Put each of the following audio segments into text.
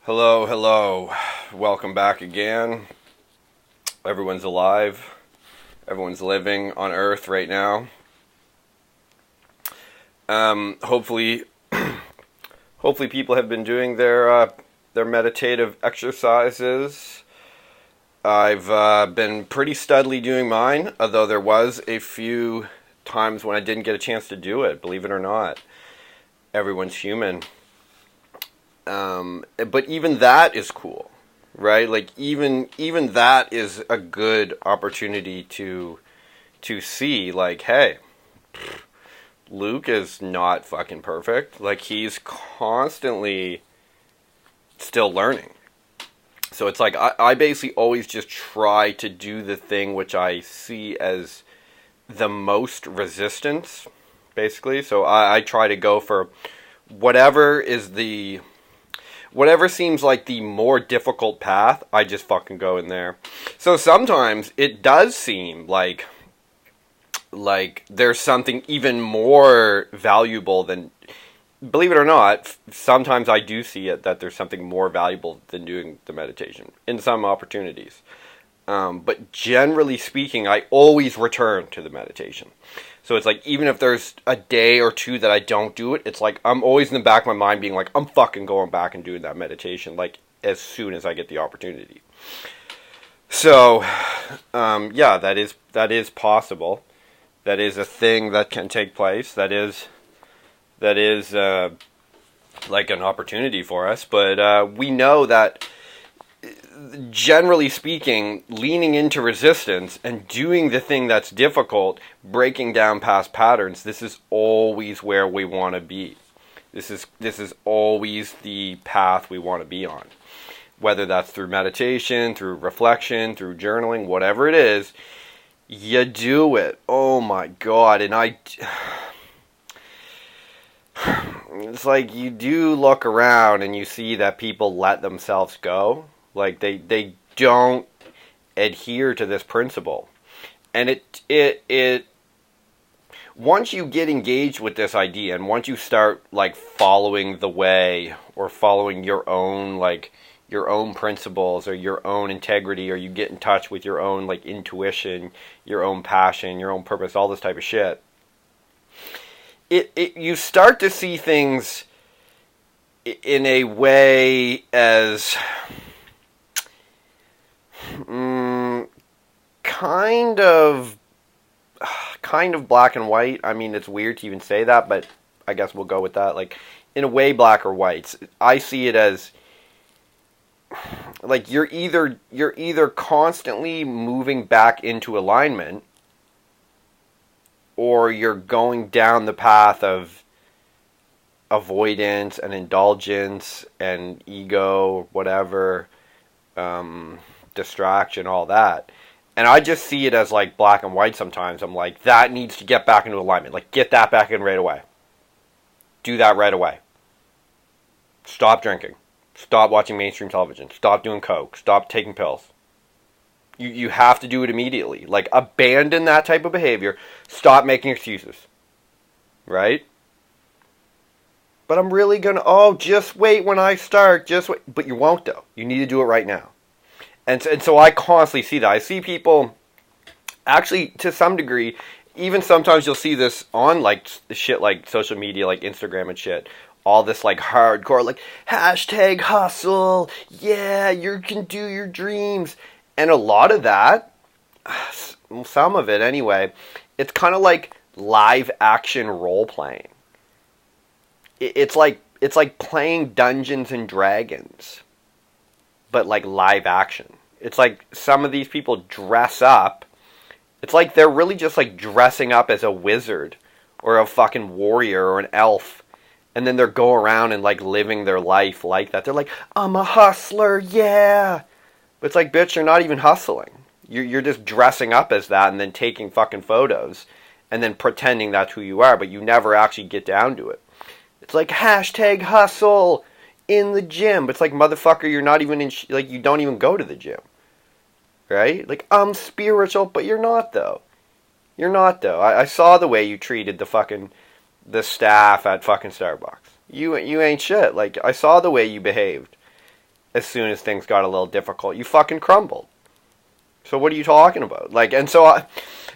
Hello, hello. Welcome back again. Everyone's alive. Everyone's living on Earth right now. Hopefully, hopefully people have been doing their meditative exercises. I've been pretty steadily doing mine, although there was a few times when I didn't get a chance to do it. Believe it or not, everyone's human. But even that is cool, right? Like even that is a good opportunity to see, like, hey, Luke is not fucking perfect. Like, he's constantly still learning. So it's like I basically always just try to do the thing which I see as the most resistance, basically. So I try to go for whatever is the whatever seems like the more difficult path. I just fucking go in there. So sometimes it does seem like there's something even more valuable than, believe it or not, sometimes I do see it that there's something more valuable than doing the meditation in some opportunities. But generally speaking, I always return to the meditation. So it's like, even if there's a day or two that I don't do it, it's like I'm always in the back of my mind being like, I'm fucking going back and doing that meditation, like, as soon as I get the opportunity. So, yeah, that is possible. That is a thing that can take place. That is like an opportunity for us. But we know that, generally speaking, leaning into resistance and doing the thing that's difficult, breaking down past patterns, this is always where we want to be. This is always the path we want to be on. Whether that's through meditation, through reflection, through journaling, whatever it is, you do it. Oh my God. And it's like, you do look around and you see that people let themselves go. Like, they don't adhere to this principle. And it once you get engaged with this idea, and once you start, like, following the way, or following your own principles, or your own integrity, or you get in touch with your own, like, intuition, your own passion, your own purpose, all this type of shit, you start to see things in a way as kind of black and white. I mean, it's weird to even say that, but I guess we'll go with that. Like, in a way, black or white. I see it as, like, you're either constantly moving back into alignment, or you're going down the path of avoidance and indulgence and ego, whatever, distraction, all that. And I just see it as, like, black and white sometimes. I'm like, that needs to get back into alignment. Like, get that back in right away. Do that right away. Stop drinking. Stop watching mainstream television. Stop doing coke. Stop taking pills. You have to do it immediately. Like, abandon that type of behavior. Stop making excuses. Right? But I'm really gonna, just wait when I start. Just wait. But you won't, though. You need to do it right now. And so I constantly see that. I see people, actually, to some degree, even sometimes you'll see this on, like, shit like social media, like Instagram and shit. All this, like, hardcore, like, hashtag hustle. Yeah, you can do your dreams. And a lot of that, some of it anyway, it's kind of like live action role playing. It's like playing Dungeons and Dragons, but, like, live action. It's like some of these people dress up. It's like they're really just, like, dressing up as a wizard or a fucking warrior or an elf. And then they're go around and, like, living their life like that. They're like, I'm a hustler, yeah. But it's like, bitch, you're not even hustling. You're just dressing up as that and then taking fucking photos and then pretending that's who you are, but you never actually get down to it. It's like, hashtag hustle in the gym. But it's like, motherfucker, you're not even like, you don't even go to the gym. Right? Like, I'm spiritual, but you're not, though. You're not, though. I saw the way you treated the staff at fucking Starbucks. You ain't shit. Like, I saw the way you behaved. as soon as things got a little difficult. You fucking crumbled. So what are you talking about? Like, and so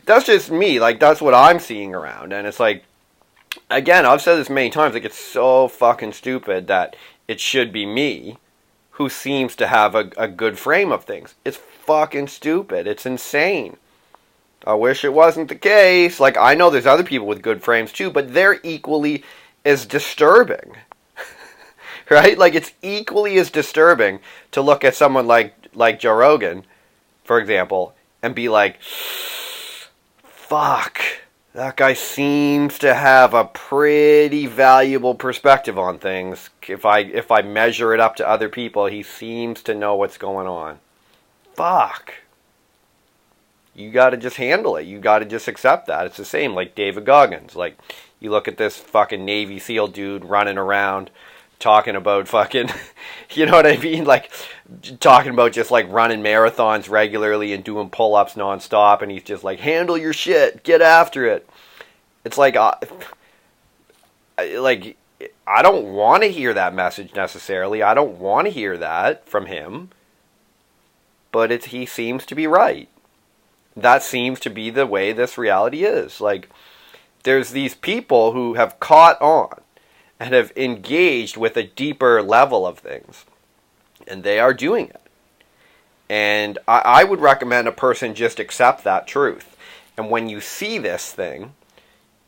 that's just me. Like, that's what I'm seeing around. And it's like, again, I've said this many times, like, it's so fucking stupid that it should be me who seems to have a good frame of things. It's fucking stupid. It's insane. I wish it wasn't the case. Like, I know there's other people with good frames too, but they're equally as disturbing. Right? Like, it's equally as disturbing to look at someone like Joe Rogan, for example, and be like, fuck, that guy seems to have a pretty valuable perspective on things. If I measure it up to other people, he seems to know what's going on. Fuck. You gotta just handle it. You gotta just accept that. It's the same like David Goggins. Like, you look at this fucking Navy SEAL dude running around talking about fucking, you know what I mean? Like, talking about just like running marathons regularly and doing pull-ups nonstop, and he's just like, handle your shit, get after it. It's like, I don't want to hear that message necessarily. I don't want to hear that from him, but he seems to be right. That seems to be the way this reality is. Like, there's these people who have caught on and have engaged with a deeper level of things, and they are doing it. And I would recommend a person just accept that truth. And when you see this thing,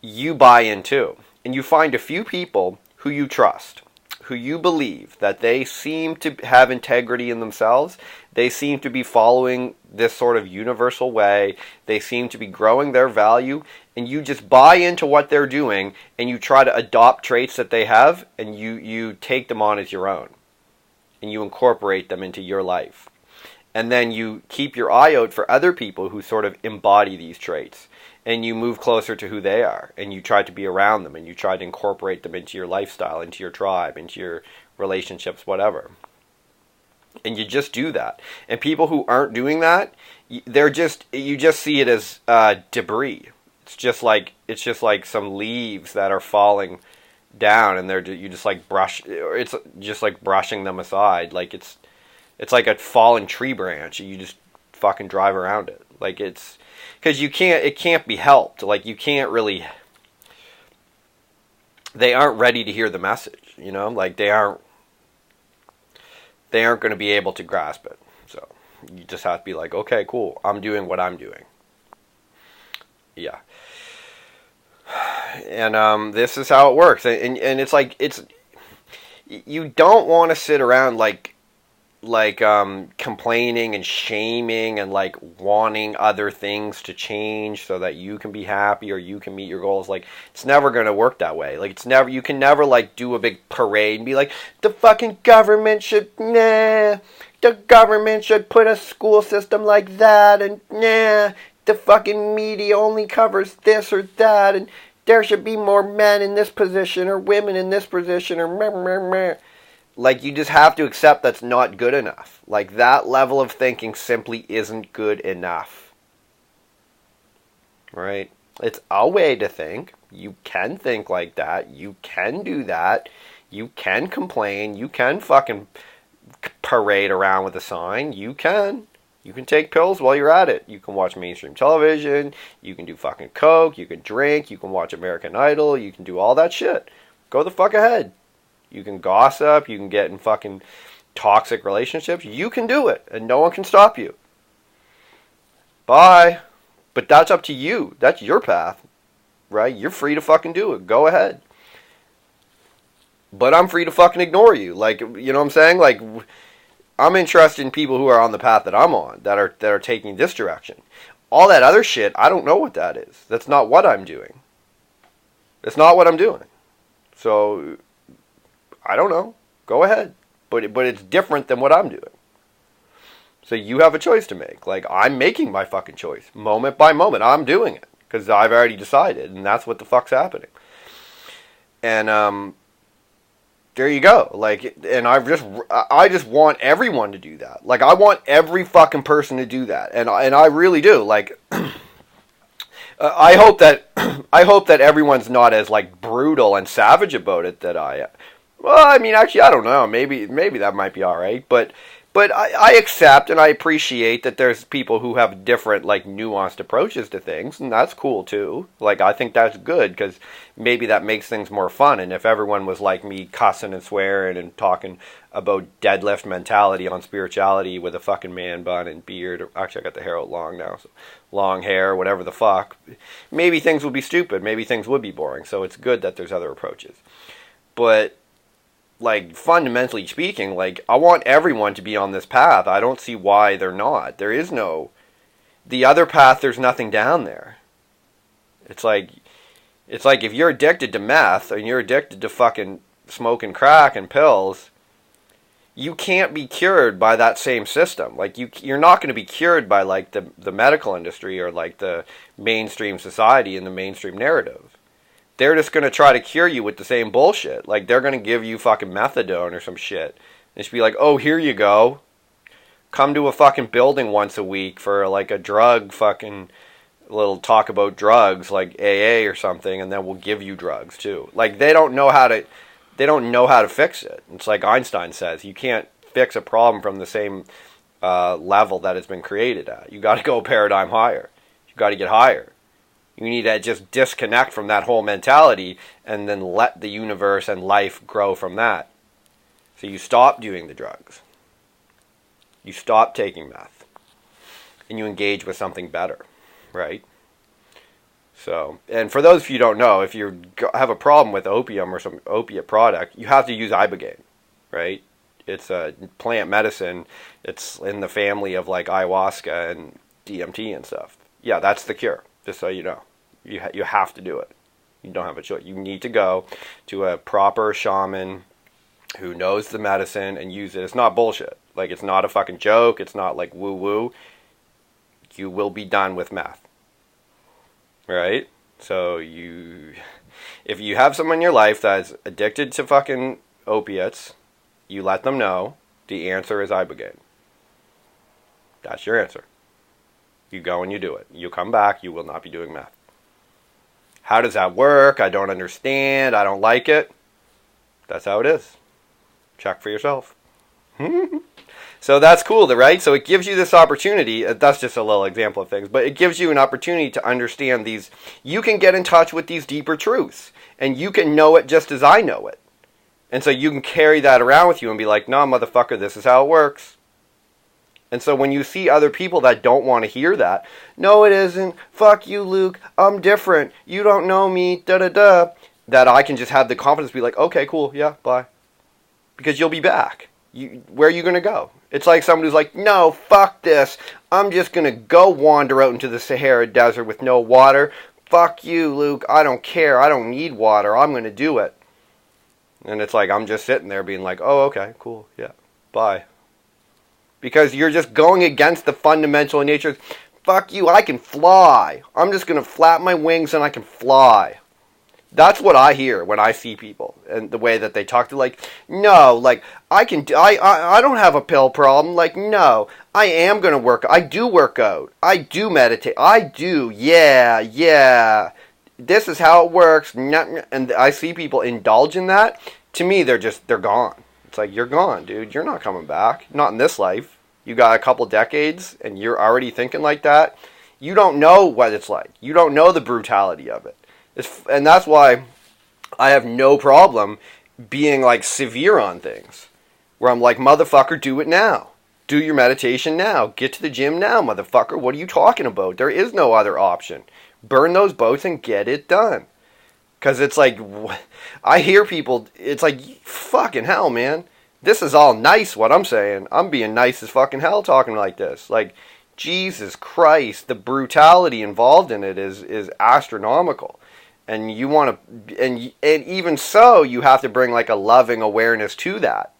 you buy into, and you find a few people who you trust, who you believe that they seem to have integrity in themselves. They seem to be following this sort of universal way. They seem to be growing their value, and you just buy into what they're doing, and you try to adopt traits that they have, and you take them on as your own, and you incorporate them into your life. And then you keep your eye out for other people who sort of embody these traits, and you move closer to who they are, and you try to be around them, and you try to incorporate them into your lifestyle, into your tribe, into your relationships, whatever. And you just do that. And people who aren't doing that, you just see it as debris. It's just like some leaves that are falling down, and you just like it's just like brushing them aside. Like it's like a fallen tree branch. You just fucking drive around it. Like, it's because it can't be helped. Like, you can't really. They aren't ready to hear the message. You know, like they aren't going to be able to grasp it. So you just have to be like, okay, cool, I'm doing what I'm doing. Yeah. And this is how it works. And it's like, you don't want to sit around like complaining and shaming and like wanting other things to change so that you can be happy or you can meet your goals. Like, it's never going to work that way. Like, you can never like do a big parade and be like, the fucking government should put a school system like that, and the fucking media only covers this or that, and there should be more men in this position or women in this position or meh. Like, you just have to accept that's not good enough. Like, that level of thinking simply isn't good enough. Right? It's a way to think. You can think like that. You can do that. You can complain. You can fucking parade around with a sign. You can. You can take pills while you're at it. You can watch mainstream television. You can do fucking coke. You can drink. You can watch American Idol. You can do all that shit. Go the fuck ahead. You can gossip. You can get in fucking toxic relationships. You can do it, and no one can stop you. Bye. But that's up to you. That's your path, right? You're free to fucking do it. Go ahead. But I'm free to fucking ignore you. Like, you know what I'm saying? Like, I'm interested in people who are on the path that I'm on, that are taking this direction. All that other shit, I don't know what that is. That's not what I'm doing. It's not what I'm doing. So, I don't know. Go ahead. But it's different than what I'm doing. So you have a choice to make. Like, I'm making my fucking choice. Moment by moment, I'm doing it. Because I've already decided, and that's what the fuck's happening. And, there you go. Like, and I just want everyone to do that. Like, I want every fucking person to do that. And I really do. Like, I hope that everyone's not as, like, brutal and savage about it that I am. Well, I mean, actually, I don't know. Maybe that might be all right, but I accept and I appreciate that there's people who have different, like, nuanced approaches to things, and that's cool too. Like, I think that's good because maybe that makes things more fun. And if everyone was like me, cussing and swearing and talking about deadlift mentality on spirituality with a fucking man bun and beard, or actually, I got the hair out long now, so long hair, whatever the fuck, maybe things would be stupid. Maybe things would be boring. So it's good that there's other approaches, but like, fundamentally speaking, like, I want everyone to be on this path. I don't see why they're not. There is no, the other path, there's nothing down there. It's like if you're addicted to meth and you're addicted to fucking smoking crack and pills, you can't be cured by that same system. Like, you're not going to be cured by, like, the medical industry or, like, the mainstream society and the mainstream narrative. They're just going to try to cure you with the same bullshit. Like, they're going to give you fucking methadone or some shit. And just be like, oh, here you go. Come to a fucking building once a week for, like, a drug fucking little talk about drugs, like AA or something, and then we'll give you drugs, too. Like, they don't know how to fix it. It's like Einstein says, you can't fix a problem from the same level that it's been created at. You got to go a paradigm higher. You got to get higher. You need to just disconnect from that whole mentality and then let the universe and life grow from that. So you stop doing the drugs. You stop taking meth. And you engage with something better, right? So, and for those of you who don't know, if you have a problem with opium or some opiate product, you have to use ibogaine, right? It's a plant medicine. It's in the family of, like, ayahuasca and DMT and stuff. Yeah, that's the cure. Just so you know, you have to do it. You don't have a choice. You need to go to a proper shaman who knows the medicine and use it. It's not bullshit. Like, it's not a fucking joke. It's not like woo-woo. You will be done with meth. Right? So if you have someone in your life that's addicted to fucking opiates, you let them know the answer is ibogaine. That's your answer. You go and you do it. You come back, you will not be doing meth. How does that work? I don't understand. I don't like it. That's how it is. Check for yourself. So that's cool, right? So it gives you this opportunity. That's just a little example of things. But it gives you an opportunity to understand these. You can get in touch with these deeper truths. And you can know it just as I know it. And so you can carry that around with you and be like, nah, motherfucker, this is how it works. And so when you see other people that don't want to hear that, no, it isn't, fuck you, Luke, I'm different, you don't know me, da-da-da, that I can just have the confidence to be like, okay, cool, yeah, bye. Because you'll be back. Where are you going to go? It's like someone who's like, no, fuck this, I'm just going to go wander out into the Sahara Desert with no water. Fuck you, Luke, I don't care, I don't need water, I'm going to do it. And it's like, I'm just sitting there being like, oh, okay, cool, yeah, bye. Because you're just going against the fundamental nature. Fuck you, I can fly. I'm just going to flap my wings and I can fly. That's what I hear when I see people. And the way that they talk to, like, no, like, I don't have a pill problem. Like, no, I am going to work. I do work out. I do meditate. I do, yeah. This is how it works. And I see people indulge in that. To me, they're gone. It's like, you're gone, dude. You're not coming back. Not in this life. You got a couple decades, and you're already thinking like that. You don't know what it's like. You don't know the brutality of it. And that's why I have no problem being, like, severe on things. Where I'm like, motherfucker, do it now. Do your meditation now. Get to the gym now, motherfucker. What are you talking about? There is no other option. Burn those boats and get it done. Because it's like, I hear people, it's like, fucking hell, man. This is all nice, what I'm saying. I'm being nice as fucking hell talking like this. Like, Jesus Christ, the brutality involved in it is astronomical. And you want to, and even so, you have to bring, like, a loving awareness to that.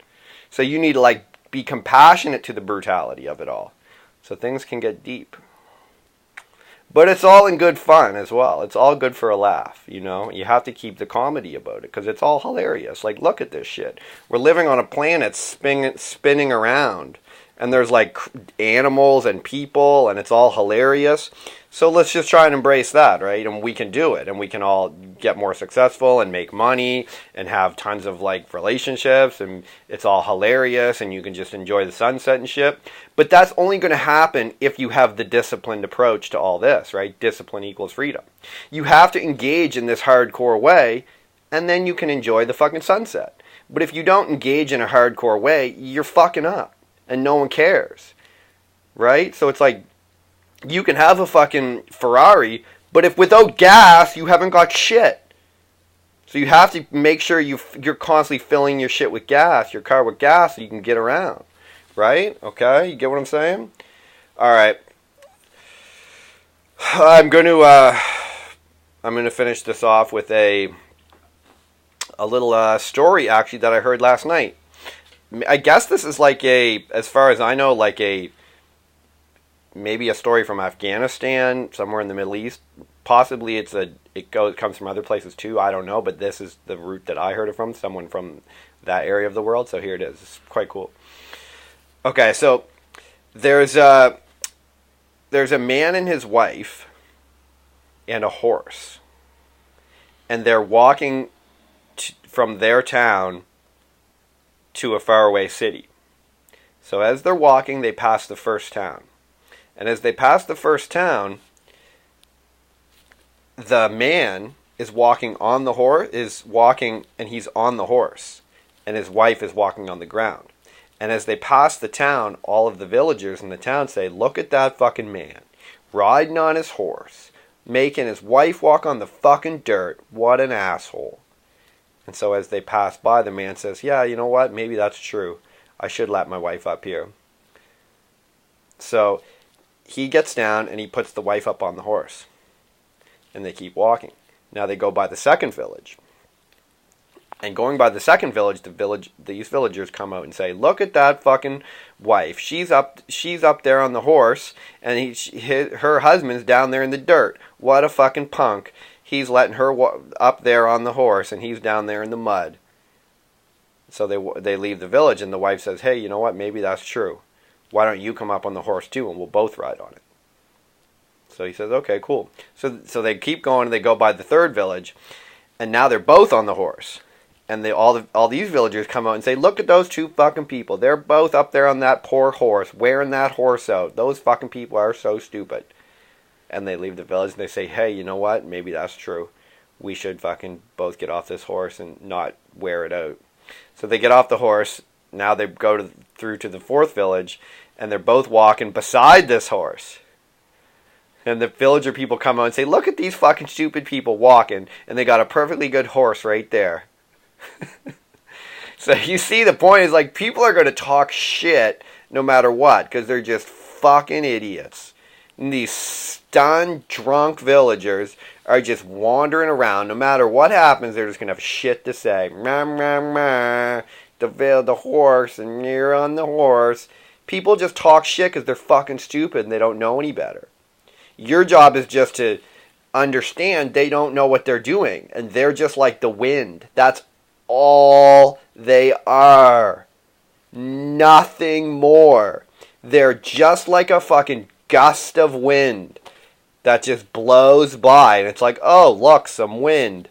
So you need to, like, be compassionate to the brutality of it all. So things can get deep. But it's all in good fun as well. It's all good for a laugh, you know? You have to keep the comedy about it because it's all hilarious. Like, look at this shit. We're living on a planet spinning around. and there's like animals and people, and it's all hilarious. So let's just try and embrace that, right? And we can do it, and we can all get more successful and make money and have tons of like relationships, and it's all hilarious, and you can just enjoy the sunset and shit. But that's only going to happen if you have the disciplined approach to all this, right? Discipline equals freedom. You have to engage in this hardcore way, and then you can enjoy the fucking sunset. But if you don't engage in a hardcore way, you're fucking up, and no one cares, right? So it's like, you can have a fucking Ferrari, but if without gas, you haven't got shit. So you have to make sure you're constantly filling your shit with gas, your car with gas, so you can get around, right? Okay, you get what I'm saying? All right. I'm going to finish this off with a little story actually that I heard last night. I guess this is like as far as I know, like maybe a story from Afghanistan, somewhere in the Middle East. Possibly it comes from other places too. I don't know, but this is the route that I heard it from, someone from that area of the world. So here it is. It's quite cool. Okay, so there's a man and his wife and a horse, and they're walking from their town to a faraway city. So as they're walking, they pass the first town. And as they pass the first town, the man is walking on the horse, and he's on the horse, and his wife is walking on the ground. And as they pass the town, all of the villagers in the town say, "Look at that fucking man, riding on his horse, making his wife walk on the fucking dirt. What an asshole." And so as they pass by, the man says, "Yeah, you know what? Maybe that's true. I should let my wife up here." So he gets down and he puts the wife up on the horse. And they keep walking. Now they go by the second village. And going by the second village, these villagers come out and say, "Look at that fucking wife. She's up there on the horse, and her husband's down there in the dirt. What a fucking punk. He's letting her up there on the horse, and he's down there in the mud." So they leave the village, and the wife says, "Hey, you know what? Maybe that's true. Why don't you come up on the horse too, and we'll both ride on it?" So he says, "Okay, cool." So they keep going, and they go by the third village, and now they're both on the horse. And all these villagers come out and say, "Look at those two fucking people. They're both up there on that poor horse, wearing that horse out. Those fucking people are so stupid." And they leave the village, and they say, "Hey, you know what? Maybe that's true. We should fucking both get off this horse and not wear it out." So they get off the horse. Now they go through to the fourth village, and they're both walking beside this horse. And the villager people come out and say, "Look at these fucking stupid people walking, and they got a perfectly good horse right there." So you see, the point is, like, people are going to talk shit no matter what, because they're just fucking idiots. And these stunned, drunk villagers are just wandering around. No matter what happens, they're just going to have shit to say. "Meh, meh, meh. The horse, and you're on the horse." People just talk shit because they're fucking stupid and they don't know any better. Your job is just to understand they don't know what they're doing, and they're just like the wind. That's all they are. Nothing more. They're just like a fucking gust of wind that just blows by, and it's like, "Oh, look, some wind."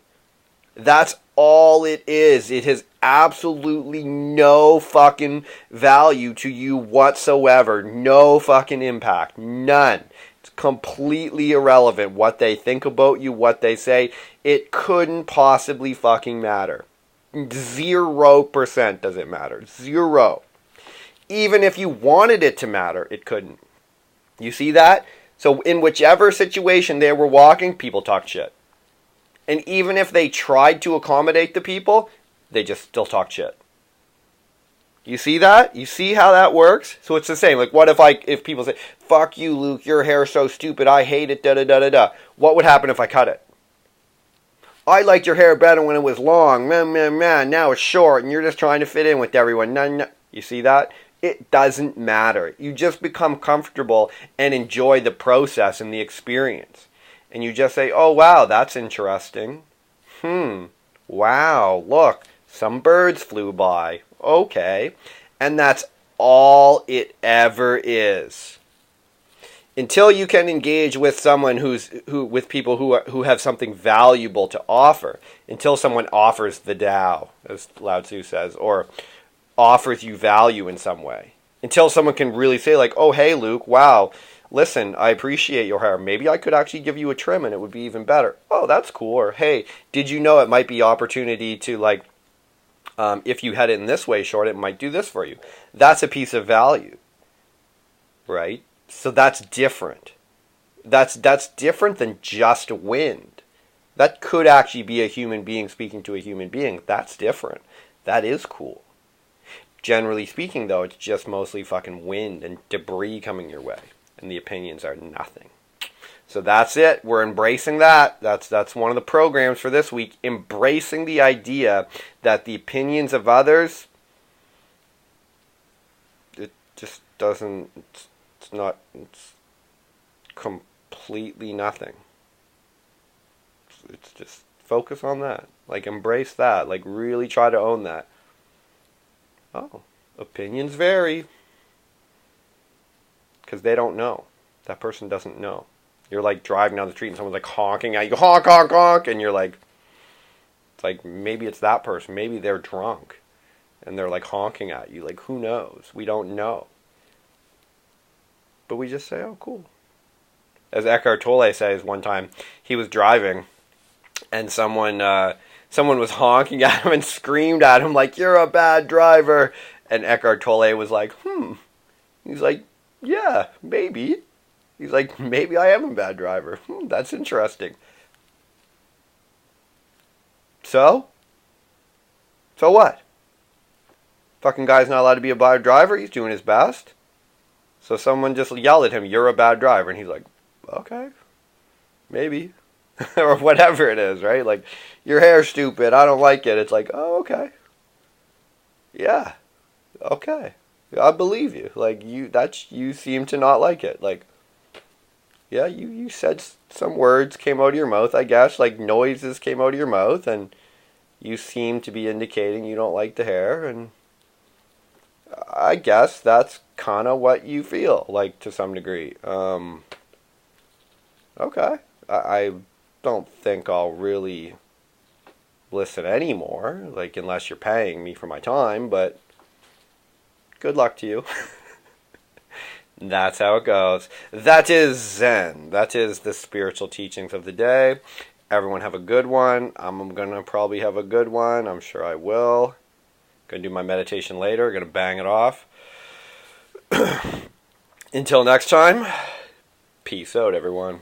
That's all it is. It has absolutely no fucking value to you whatsoever. No fucking impact. None. It's completely irrelevant what they think about you, what they say. It couldn't possibly fucking matter. 0% does it matter. 0. Even if you wanted it to matter, it couldn't. You see that? So in whichever situation they were walking, people talked shit. And even if they tried to accommodate the people, they just still talked shit. You see that? You see how that works? So it's the same. Like, what if people say, "Fuck you, Luke, your hair's so stupid, I hate it, da-da-da-da-da." What would happen if I cut it? "I liked your hair better when it was long, man, now it's short, and you're just trying to fit in with everyone." No. You see that? It doesn't matter. You just become comfortable and enjoy the process and the experience. And you just say, "Oh, wow, that's interesting. Wow, look, some birds flew by. Okay." And that's all it ever is. Until you can engage with someone with people who have something valuable to offer, until someone offers the Tao, as Lao Tzu says, or offers you value in some way, until someone can really say like, oh, hey, Luke, wow, listen, I appreciate your hair. Maybe I could actually give you a trim and it would be even better. Oh, that's cool. Or, hey, did you know it might be opportunity to, like, if you had it in this way short, it might do this for you. That's a piece of value, right? So that's different. That's different than just wind. That could actually be a human being speaking to a human being. That's different. That is cool. Generally speaking, though, it's just mostly fucking wind and debris coming your way. And the opinions are nothing. So that's it. We're embracing that. That's one of the programs for this week. Embracing the idea that the opinions of others, it just doesn't, it's completely nothing. It's just focus on that. Like, embrace that. Like, really try to own that. Oh, opinions vary. Because they don't know. That person doesn't know. You're like driving down the street and someone's like honking at you. Honk, honk, honk. And you're like, it's like, maybe it's that person. Maybe they're drunk. And they're like honking at you. Like, who knows? We don't know. But we just say, oh, cool. As Eckhart Tolle says one time, he was driving and someone was honking at him and screamed at him like, you're a bad driver. And Eckhart Tolle was like, He's like, yeah, maybe. He's like, maybe I am a bad driver. That's interesting. So? So what? Fucking guy's not allowed to be a bad driver. He's doing his best. So someone just yelled at him, you're a bad driver. And he's like, okay, maybe. Or whatever it is, right? Like, your hair's stupid. I don't like it. It's like, oh, okay. Yeah. Okay. I believe you. Like, you seem to not like it. Like, yeah, you said some words came out of your mouth, I guess. Like, noises came out of your mouth. And you seem to be indicating you don't like the hair. And I guess that's kind of what you feel, like, to some degree. Okay. I don't think I'll really listen anymore, like, unless you're paying me for my time, but good luck to you. That's how it goes. That is Zen. That is the spiritual teachings of the day. Everyone have a good one. I'm going to probably have a good one. I'm sure I will. Going to do my meditation later. Going to bang it off. Until next time, peace out, everyone.